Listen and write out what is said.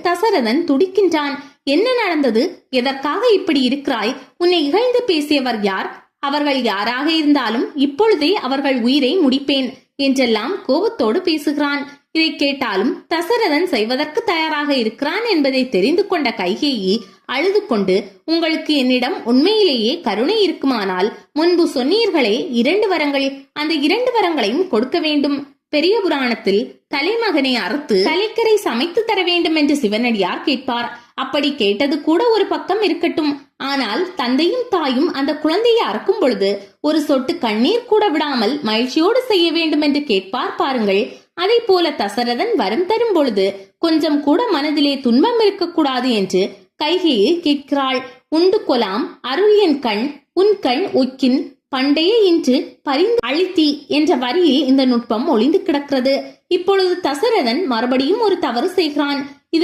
தசரதன் துடிக்கின்றான். என்ன நடந்தது? எதற்காக இப்படி இருக்கிறாய்? உன்னை இகழ்ந்து பேசியவர் யார்? அவர்கள் யாராக இருந்தாலும் இப்பொழுதே அவர்கள் உயிரை முடிப்பேன் என்றெல்லாம் கோபத்தோடு பேசுகிறான். இதை கேட்டாலும் தசரதன் செய்வதற்கு தயாராக இருக்கிறான் என்பதை தெரிந்து கொண்ட கைகேயி அழுது கொண்டு, உங்களுக்கு என்னிடம் உண்மையிலேயே கருணை இருக்குமானால் முன்பு சொன்னீர்களே 2 வரங்கள், அந்த 2 வரங்களையும் கொடுக்க வேண்டும். பெரிய புராணத்தில் தலைமகனை அறுத்து தலைக்கரை சமைத்து தர வேண்டும் என்று சிவனடியார் கேட்பார். அப்படி கேட்டது கூட ஒரு பக்கம் இருக்கட்டும், ஆனால் தந்தையும் தாயும் அந்த குழந்தையை அறுக்கும் பொழுது ஒரு சொட்டு கண்ணீர் கூட விடாமல் மகிழ்ச்சியோடு செய்ய வேண்டும் என்று கேட்பார் பாருங்கள். அதை போல தசரதன் வரம் தரும் பொழுது கொஞ்சம் கூட மனதிலே துன்பம் இருக்கக்கூடாது என்று கைகேயி கேட்கிறாள். உண்டு கொலாம் அருள் என் கண், உன் கண் ஒக்கின் பண்டைய இன்று பரிந்து அழித்தி என்ற வரியில் இந்த நுட்பம் ஒளிந்து கிடக்கிறது. இப்பொழுது தசரதன் மறுபடியும் ஒரு தவறு செய்கிறான்.